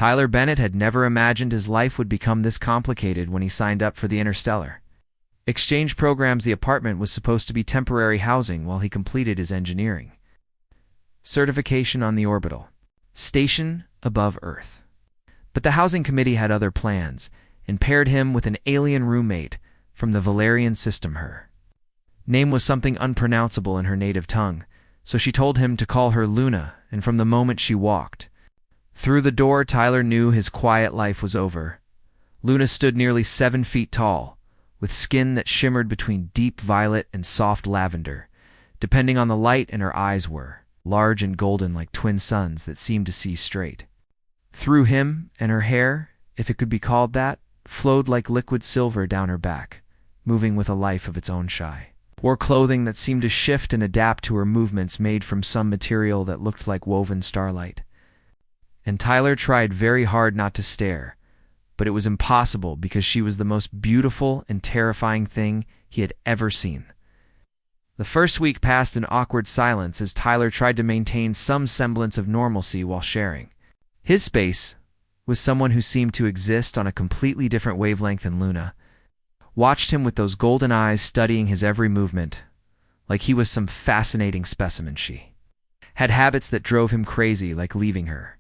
Tyler Bennett had never imagined his life would become this complicated when he signed up for the Interstellar exchange programs. The apartment was supposed to be temporary housing while he completed his engineering certification on the orbital station above Earth. But the housing committee had other plans and paired him with an alien roommate from the Valerian system. Her name was something unpronounceable in her native tongue, so she told him to call her Luna, and from the moment she walked through the door, Tyler knew his quiet life was over. Luna stood nearly 7 feet tall, with skin that shimmered between deep violet and soft lavender, depending on the light, and her eyes were large and golden like twin suns that seemed to see straight through him, and her hair, if it could be called that, flowed like liquid silver down her back, moving with a life of its own. Wore clothing that seemed to shift and adapt to her movements, made from some material that looked like woven starlight. And Tyler tried very hard not to stare, but it was impossible because she was the most beautiful and terrifying thing he had ever seen. The first week passed in awkward silence as Tyler tried to maintain some semblance of normalcy while sharing his space with someone who seemed to exist on a completely different wavelength than Luna. Watched him with those golden eyes studying his every movement, like he was some fascinating specimen. She had habits that drove him crazy, like leaving her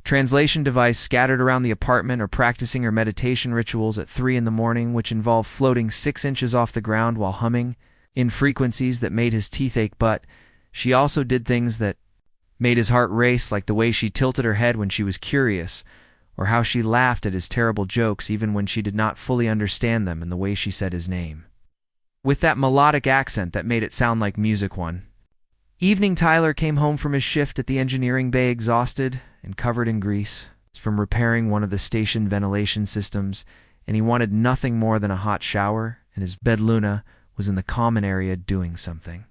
translation device scattered around the apartment or practicing her meditation rituals at 3 in the morning, which involved floating 6 inches off the ground while humming in frequencies that made his teeth ache. But she also did things that made his heart race, like the way she tilted her head when she was curious, or how she laughed at his terrible jokes even when she did not fully understand them, and the way she said his name with that melodic accent that made it sound like music. One evening, Tyler came home from his shift at the engineering bay exhausted and covered in grease from repairing one of the station ventilation systems, and he wanted nothing more than a hot shower, and his bed. Luna was in the common area doing something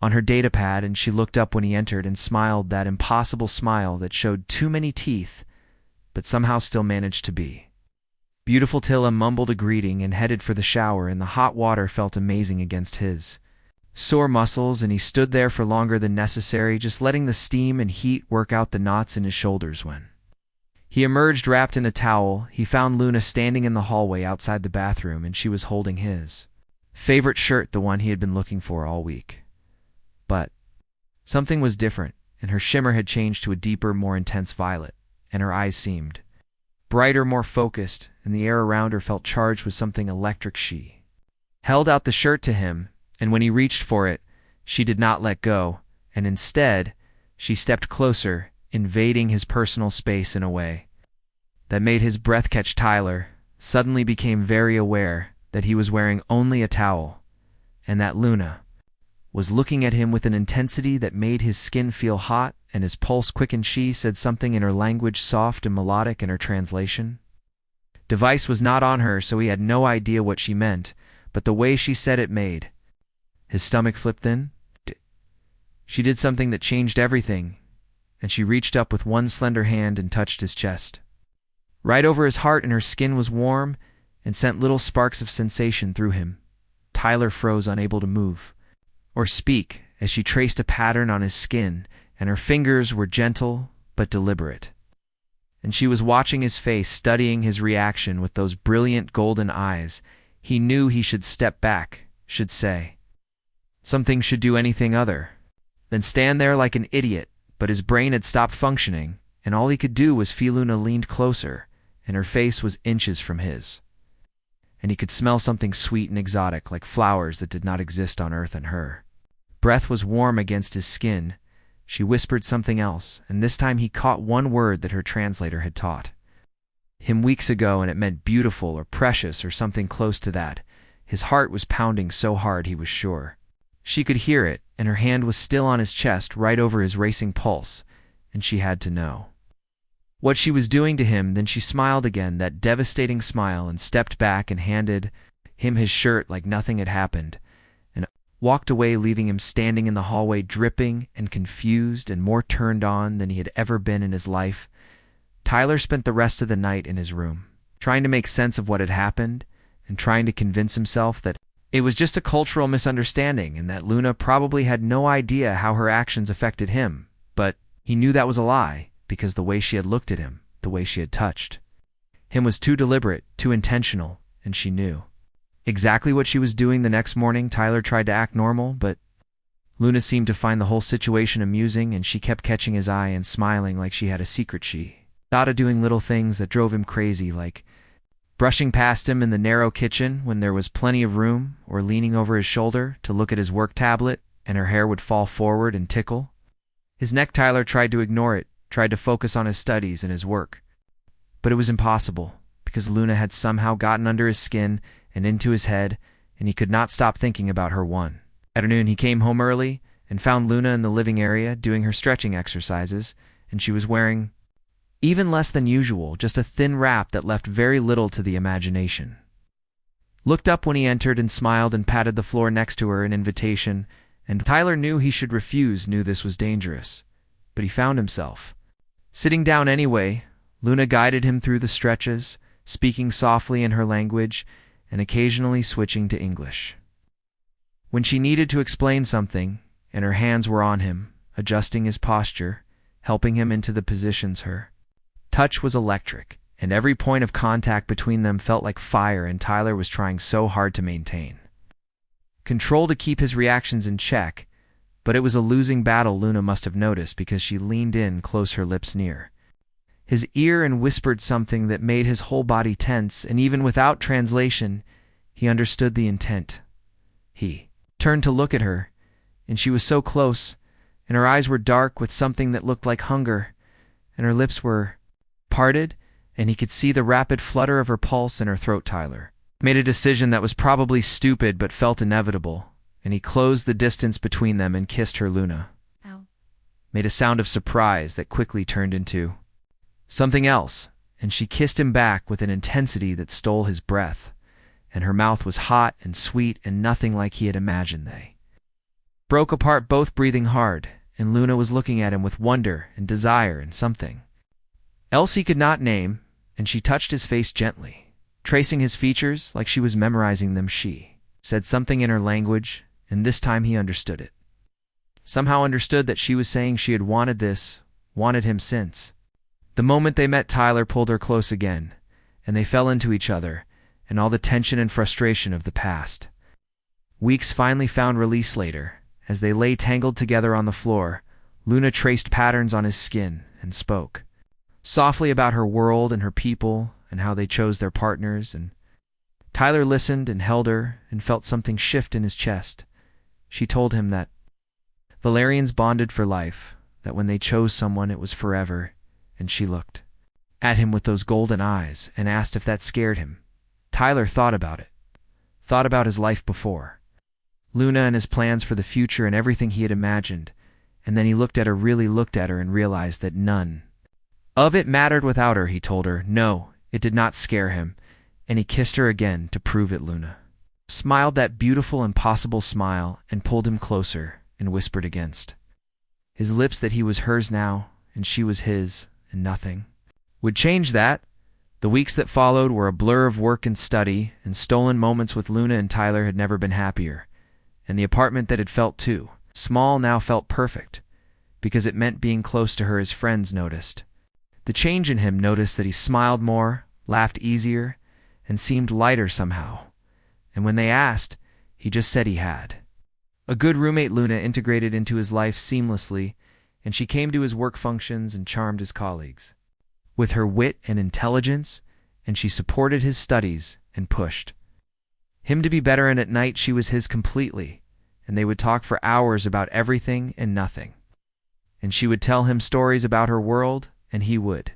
on her datapad, and she looked up when he entered and smiled that impossible smile that showed too many teeth but somehow still managed to be beautiful. Tilla mumbled a greeting and headed for the shower, and the hot water felt amazing against his sore muscles, and he stood there for longer than necessary, just letting the steam and heat work out the knots in his shoulders. When he emerged wrapped in a towel, he found Luna standing in the hallway outside the bathroom, and she was holding his favorite shirt, the one he had been looking for all week. But something was different, and her shimmer had changed to a deeper, more intense violet, and her eyes seemed brighter, more focused, and the air around her felt charged with something electric. She held out the shirt to him, and when he reached for it, she did not let go, and instead, she stepped closer, invading his personal space in a way that made his breath catch. Tyler suddenly became very aware that he was wearing only a towel, and that Luna was looking at him with an intensity that made his skin feel hot and his pulse quicken. She said something in her language, soft and melodic, and her translation device was not on her, so he had no idea what she meant, but the way she said it made his stomach flip. Then she did something that changed everything, and she reached up with one slender hand and touched his chest, right over his heart, and her skin was warm and sent little sparks of sensation through him. Tyler froze, unable to move or speak, as she traced a pattern on his skin, and her fingers were gentle but deliberate. And she was watching his face, studying his reaction with those brilliant golden eyes. He knew he should step back, should say something, should do anything other than stand there like an idiot, but his brain had stopped functioning, and all he could do was feel Luna leaned closer, and her face was inches from his, and he could smell something sweet and exotic, like flowers that did not exist on Earth, and her breath was warm against his skin. She whispered something else, and this time he caught one word that her translator had taught him weeks ago, and it meant beautiful or precious or something close to that. His heart was pounding so hard he was sure she could hear it, and her hand was still on his chest, right over his racing pulse, and she had to know what she was doing to him. Then she smiled again, that devastating smile, and stepped back and handed him his shirt like nothing had happened, and walked away, leaving him standing in the hallway, dripping and confused and more turned on than he had ever been in his life. Tyler spent the rest of the night in his room, trying to make sense of what had happened, and trying to convince himself that it was just a cultural misunderstanding, and that Luna probably had no idea how her actions affected him. But he knew that was a lie, because the way she had looked at him the way she had touched him was too deliberate, too intentional, and she knew exactly what she was doing. The next morning, Tyler tried to act normal, but Luna seemed to find the whole situation amusing, and she kept catching his eye and smiling like she had a secret. She started doing little things that drove him crazy, like brushing past him in the narrow kitchen when there was plenty of room, or leaning over his shoulder to look at his work tablet, and her hair would fall forward and tickle his neck. Tyler tried to ignore it, tried to focus on his studies and his work. But it was impossible, because Luna had somehow gotten under his skin and into his head, and he could not stop thinking about her. One afternoon, he came home early and found Luna in the living area doing her stretching exercises, and she was wearing even less than usual, just a thin wrap that left very little to the imagination. Looked up when he entered and smiled and patted the floor next to her, an invitation, and Tyler knew he should refuse, knew this was dangerous. But he found himself sitting down anyway. Luna guided him through the stretches, speaking softly in her language and occasionally switching to English when she needed to explain something, and her hands were on him, adjusting his posture, helping him into the positions. Her touch was electric, and every point of contact between them felt like fire, and Tyler was trying so hard to maintain control to keep his reactions in check, but it was a losing battle. Luna must have noticed, because she leaned in close, her lips near his ear, and whispered something that made his whole body tense, and even without translation, he understood the intent. He turned to look at her, and she was so close, and her eyes were dark with something that looked like hunger, and her lips were parted, and he could see the rapid flutter of her pulse in her throat. Tyler made a decision that was probably stupid but felt inevitable, and he closed the distance between them and kissed her. Luna made a sound of surprise that quickly turned into something else, and she kissed him back with an intensity that stole his breath, and her mouth was hot and sweet and nothing like he had imagined. They broke apart, both breathing hard, and Luna was looking at him with wonder and desire and something else he could not name, and she touched his face gently, tracing his features like she was memorizing them. She said something in her language, and this time he understood it. Somehow understood that she was saying she had wanted this, wanted him since the moment they met. Tyler pulled her close again, and they fell into each other, and all the tension and frustration of the past weeks finally found release. Later, as they lay tangled together on the floor, Luna traced patterns on his skin and spoke softly about her world and her people and how they chose their partners, and Tyler listened and held her and felt something shift in his chest. She told him that Valerians bonded for life, that when they chose someone it was forever, and she looked at him with those golden eyes and asked if that scared him. Tyler thought about it, thought about his life before Luna and his plans for the future and everything he had imagined, and then he looked at her, really looked at her, and realized that none of it mattered without her. He told her no, it did not scare him, and he kissed her again to prove it. Luna smiled that beautiful, impossible smile and pulled him closer and whispered against his lips that he was hers now, and she was his, and nothing would change that. The weeks that followed were a blur of work and study, and stolen moments with Luna and Tyler had never been happier, and the apartment that had felt too small now felt perfect, because it meant being close to her. His friends noticed the change in him, noticed that he smiled more, laughed easier, and seemed lighter somehow, and when they asked, he just said he had a good roommate. Luna integrated into his life seamlessly, and she came to his work functions and charmed his colleagues with her wit and intelligence, and she supported his studies and pushed him to be better, and at night she was his completely, and they would talk for hours about everything and nothing, and she would tell him stories about her world, and he would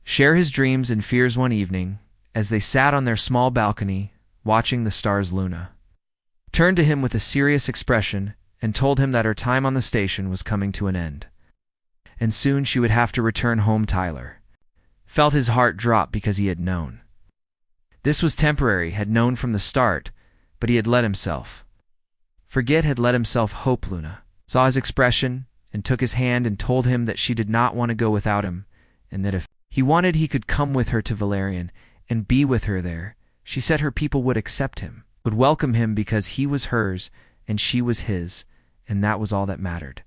share his dreams and fears. One evening, as they sat on their small balcony watching the stars, Luna turned to him with a serious expression and told him that her time on the station was coming to an end, and soon she would have to return home. Tyler felt his heart drop, because he had known this was temporary, had known from the start, but he had let himself forget, had let himself hope. Luna saw his expression and took his hand and told him that she did not want to go without him, and that if he wanted he could come with her to Valerian and be with her there. She said her people would accept him, would welcome him, because he was hers and she was his, and that was all that mattered.